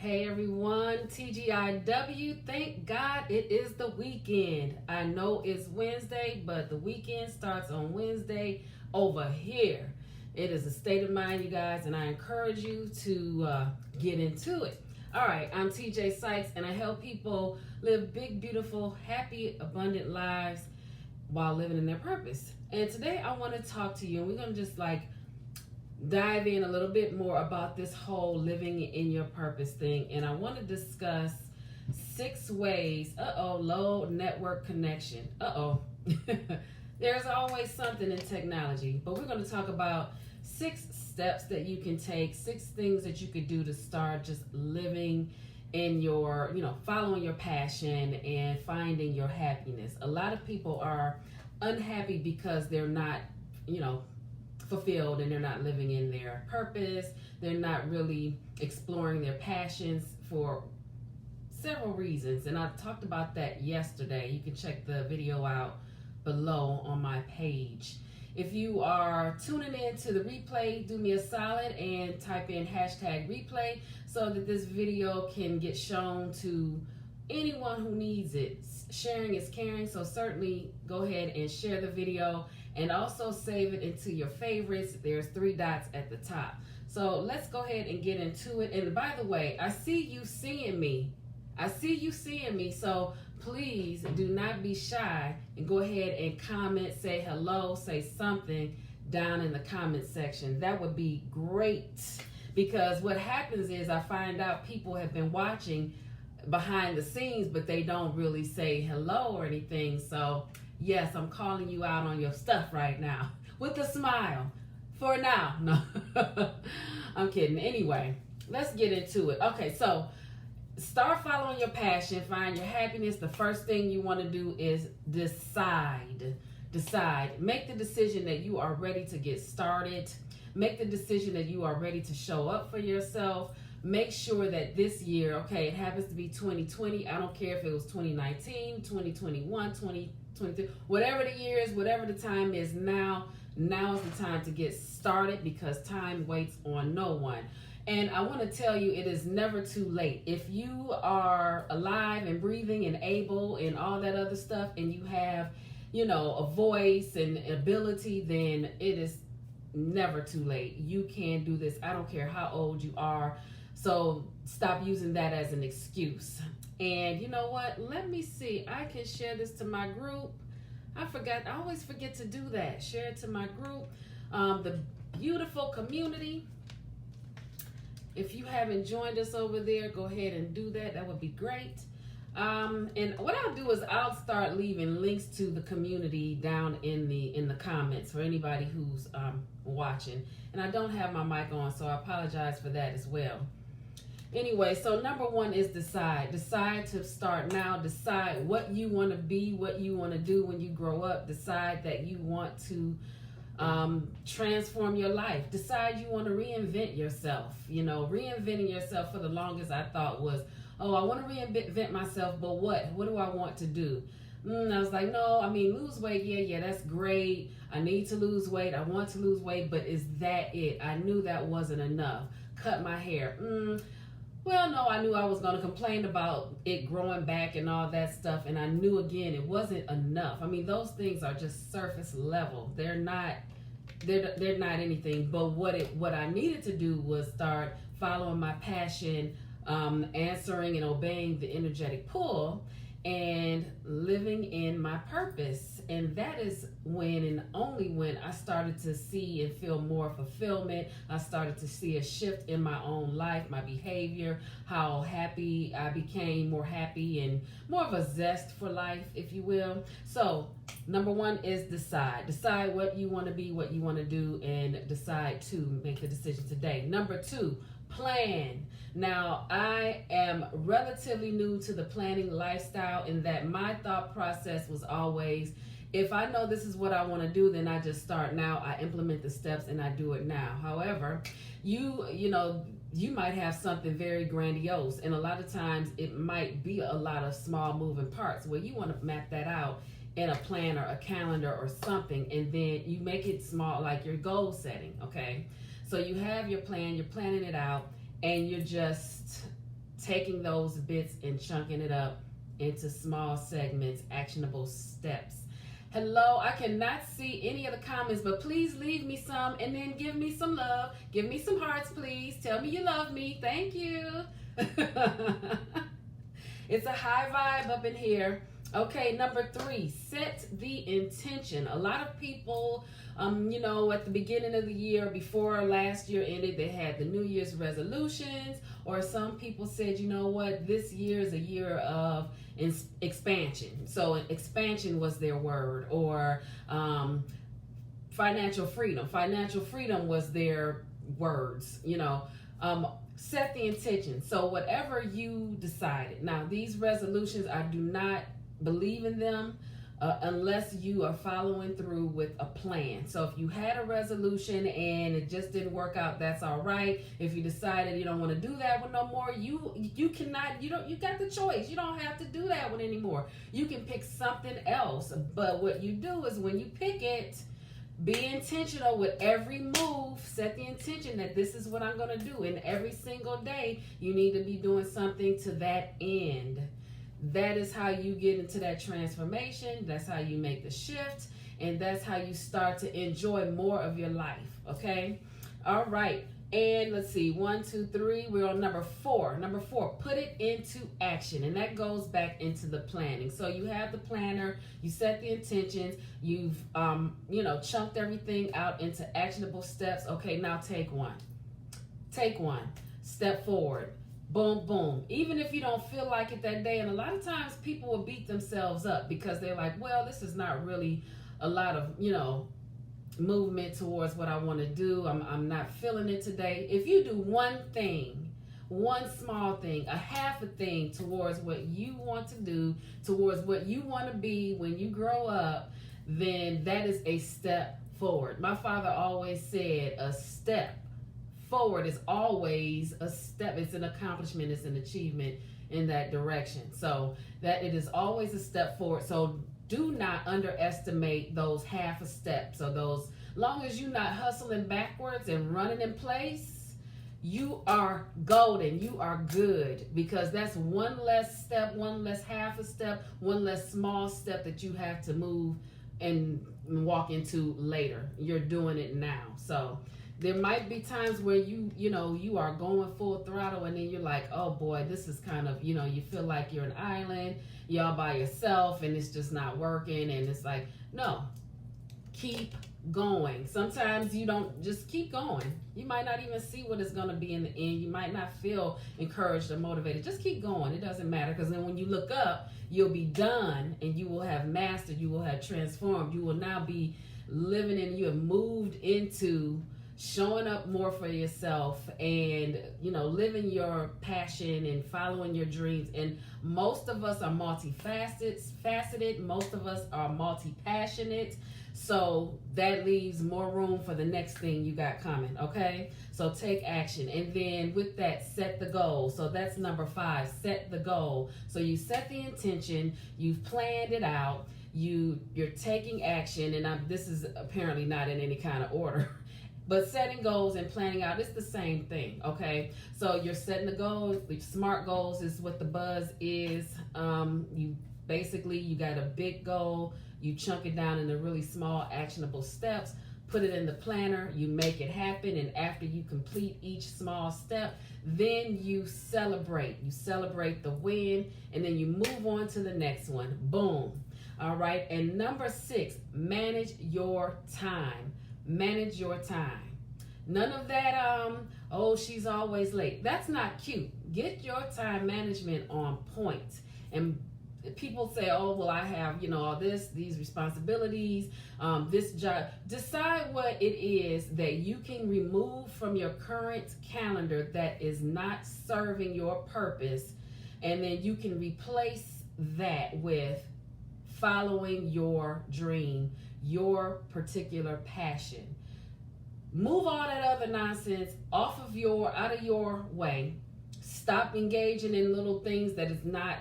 Hey everyone, TGIW. Thank God it is the weekend. I know it's Wednesday, but the weekend starts on Wednesday over here. It is a state of mind, you guys, and I encourage you to get into it. All right, I'm T.J. Sykes, and I help people live big, beautiful, happy, abundant lives while living in their purpose. And today I want to talk to you, and we're going to just dive in a little bit more about this whole living in your purpose thing. And I want to discuss 6 ways. Low network connection. There's always something in technology, but we're going to talk about 6 steps that you can take, 6 things that you could do to start just living in your, following your passion and finding your happiness. A lot of people are unhappy because they're not, fulfilled and they're not living in their purpose. They're not really exploring their passions for several reasons. And I talked about that yesterday. You can check the video out below on my page. If you are tuning in to the replay, do me a solid and type in #replay so that this video can get shown to anyone who needs it. Sharing is caring, so certainly go ahead and share the video and also save it into your favorites. There's 3 dots at the top. So let's go ahead and get into it. And by the way, I see you seeing me. So please do not be shy and go ahead and comment, say hello, say something down in the comment section. That would be great, because what happens is I find out people have been watching behind the scenes, but they don't really say hello or anything. So yes, I'm calling you out on your stuff right now with a smile for now. No, I'm kidding. Anyway, let's get into it. Okay, so start following your passion, find your happiness. The first thing you want to do is decide. Make the decision that you are ready to get started. Make the decision that you are ready to show up for yourself. Make sure that this year, it happens to be 2020. I don't care if it was 2019, 2021, 2022, whatever the year is, whatever the time is now is the time to get started, because time waits on no one. And I want to tell you, it is never too late. If you are alive and breathing and able and all that other stuff, and you have, a voice and ability, then it is never too late. You can do this. I don't care how old you are. So stop using that as an excuse. And you know what? Let me see. I can share this to my group. I always forget to do that. Share it to my group. The beautiful community. If you haven't joined us over there, go ahead and do that. That would be great. And what I'll do is I'll start leaving links to the community down in the comments for anybody who's watching. And I don't have my mic on, so I apologize for that as well. Anyway, so number 1 is decide. Decide to start now. Decide what you want to be, what you want to do when you grow up. Decide that you want to transform your life. Decide you want to reinvent yourself. Reinventing yourself for the longest I thought was, I want to reinvent myself, but what? What do I want to do? I was like, no, lose weight. Yeah, that's great. I need to lose weight. I want to lose weight, but is that it? I knew that wasn't enough. Cut my hair. Well, no, I knew I was going to complain about it growing back and all that stuff. And I knew, again, it wasn't enough. Those things are just surface level. They're not anything. But what I needed to do was start following my passion, answering and obeying the energetic pull, and living in my purpose. And that is when and only when I started to see and feel more fulfillment. I started to see a shift in my own life, my behavior, how happy I became, more happy and more of a zest for life, if you will. So number 1 is decide. Decide what you want to be, what you want to do, and decide to make the decision today. Number 2, plan. Now, I am relatively new to the planning lifestyle, in that my thought process was always, if I know this is what I want to do, then I just start now. I implement the steps and I do it now. However, you might have something very grandiose, and a lot of times it might be a lot of small moving parts where you want to map that out in a plan or a calendar or something, and then you make it small, like your goal setting. Okay, so you have your plan, you're planning it out, and you're just taking those bits and chunking it up into small segments, actionable steps. Hello, I cannot see any of the comments, but please leave me some and then give me some love. Give me some hearts, please. Tell me you love me. Thank you. It's a high vibe up in here. Okay, number 3, set the intention. A lot of people, at the beginning of the year, before last year ended, they had the New Year's resolutions, or some people said, you know what, this year is a year of expansion. So expansion was their word, or financial freedom. Financial freedom was their words, set the intention. So whatever you decided. Now, these resolutions, I do not believe in them unless you are following through with a plan. So if you had a resolution and it just didn't work out, that's all right. If you decided you don't want to do that one no more, you got the choice. You don't have to do that one anymore. You can pick something else. But what you do is when you pick it, be intentional with every move. Set the intention that this is what I'm going to do. And every single day, you need to be doing something to that end. That is how you get into that transformation. That's how you make the shift. And that's how you start to enjoy more of your life. Okay? All right. And let's see. 1, 2, 3. We're on number 4. Number 4, put it into action. And that goes back into the planning. So you have the planner. You set the intentions. You've, chunked everything out into actionable steps. Okay, now take one. Take one. Step forward. Boom, boom. Even if you don't feel like it that day, and a lot of times people will beat themselves up because they're like, well, this is not really a lot of, movement towards what I want to do. I'm not feeling it today. If you do one thing, one small thing, a half a thing towards what you want to do, towards what you want to be when you grow up, then that is a step forward. My father always said a step forward is always a step. It's an accomplishment. It's an achievement in that direction. So that it is always a step forward. So do not underestimate those half a step. So those, long as you're not hustling backwards and running in place, you are golden. You are good, because that's one less step, one less half a step, one less small step that you have to move and walk into later. You're doing it now. So there might be times where you are going full throttle, and then you're like, oh boy, this is kind of, you feel like you're an island, you're all by yourself, and it's just not working. And it's like, no, keep going. Sometimes you don't just keep going. You might not even see what it's going to be in the end. You might not feel encouraged or motivated. Just keep going. It doesn't matter, because then when you look up, you'll be done, and you will have mastered, you will have transformed. You will now be living in, you have moved into showing up more for yourself, and living your passion and following your dreams. And most of us are multifaceted. Most of us are multi-passionate. So that leaves more room for the next thing you got coming. Okay, so take action. And then with that, set the goal. So that's number 5, set the goal. So you set the intention, you've planned it out, you're taking action. And this is apparently not in any kind of order. But setting goals and planning out, it's the same thing, okay? So you're setting the goals. The SMART goals is what the buzz is. You got a big goal. You chunk it down into really small, actionable steps. Put it in the planner. You make it happen. And after you complete each small step, then you celebrate. You celebrate the win, and then you move on to the next one. Boom. All right. And number 6, manage your time. Manage your time. None of that, she's always late. That's not cute. Get your time management on point. And people say, oh, well, I have, all these responsibilities, this job. Decide what it is that you can remove from your current calendar that is not serving your purpose. And then you can replace that with following your dream, your particular passion. Move all that other nonsense out of your way. Stop engaging in little things that is not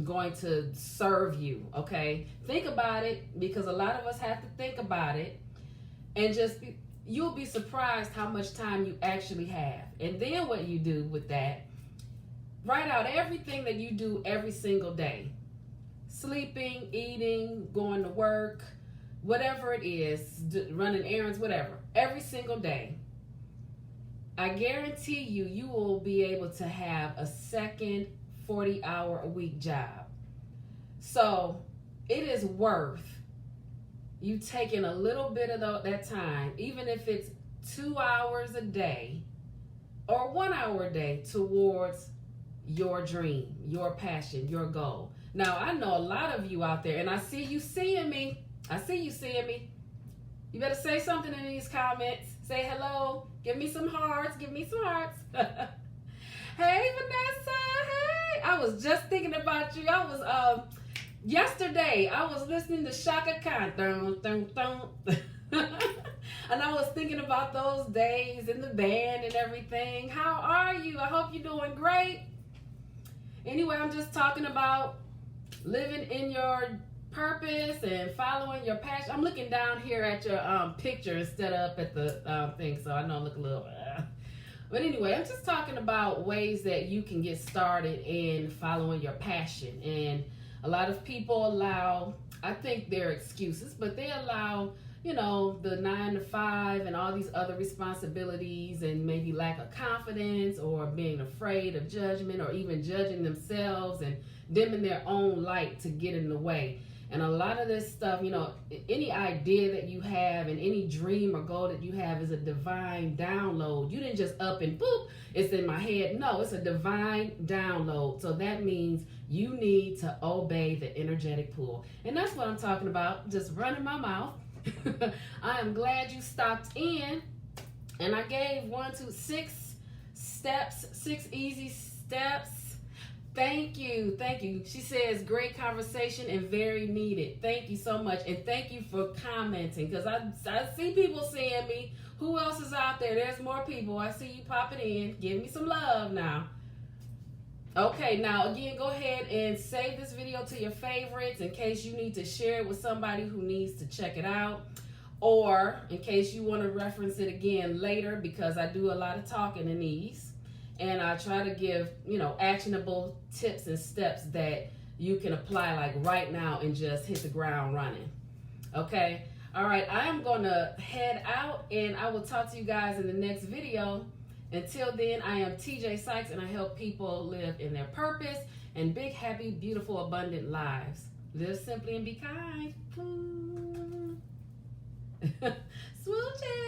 going to serve you, okay? Think about it, because a lot of us have to think about it, and you'll be surprised how much time you actually have. And then what you do with that, Write out everything that you do every single day. Sleeping, eating, going to work, whatever it is, running errands, whatever. Every single day. I guarantee you, you will be able to have a second 40-hour-a-week job. So it is worth you taking a little bit of that time, even if it's 2 hours a day or 1 hour a day, towards your dream, your passion, your goal. Now, I know a lot of you out there, and I see you seeing me. I see you seeing me. You better say something in these comments. Say hello. Give me some hearts. Give me some hearts. Hey, Vanessa. Hey. I was just thinking about you. I was, yesterday, I was listening to Shaka Khan. Dun, dun, dun. And I was thinking about those days in the band and everything. How are you? I hope you're doing great. Anyway, I'm just talking about living in your purpose and following your passion. I'm looking down here at your picture instead of up at the thing, so I know I look a little... But anyway, I'm just talking about ways that you can get started in following your passion. And a lot of people allow, I think they're excuses, but they allow, you know, the 9 to 5 and all these other responsibilities, and maybe lack of confidence, or being afraid of judgment, or even judging themselves and dimming their own light to get in the way. And a lot of this stuff, you know, any idea that you have and any dream or goal that you have is a divine download. You didn't just up and boop, it's in my head. No, it's a divine download. So that means you need to obey the energetic pull. And that's what I'm talking about, just running my mouth. I am glad you stopped in. And I gave 6 steps, 6 easy steps. Thank you. Thank you. She says, great conversation and very needed. Thank you so much. And thank you for commenting, because I see people seeing me. Who else is out there? There's more people. I see you popping in. Give me some love now. Okay, now again, go ahead and save this video to your favorites in case you need to share it with somebody who needs to check it out, or in case you want to reference it again later, because I do a lot of talking in these. And I try to give, you know, actionable tips and steps that you can apply like right now and just hit the ground running. Okay? All right, I am going to head out, and I will talk to you guys in the next video. Until then, I am T.J. Sykes, and I help people live in their purpose and big, happy, beautiful, abundant lives. Live simply and be kind. Smooching.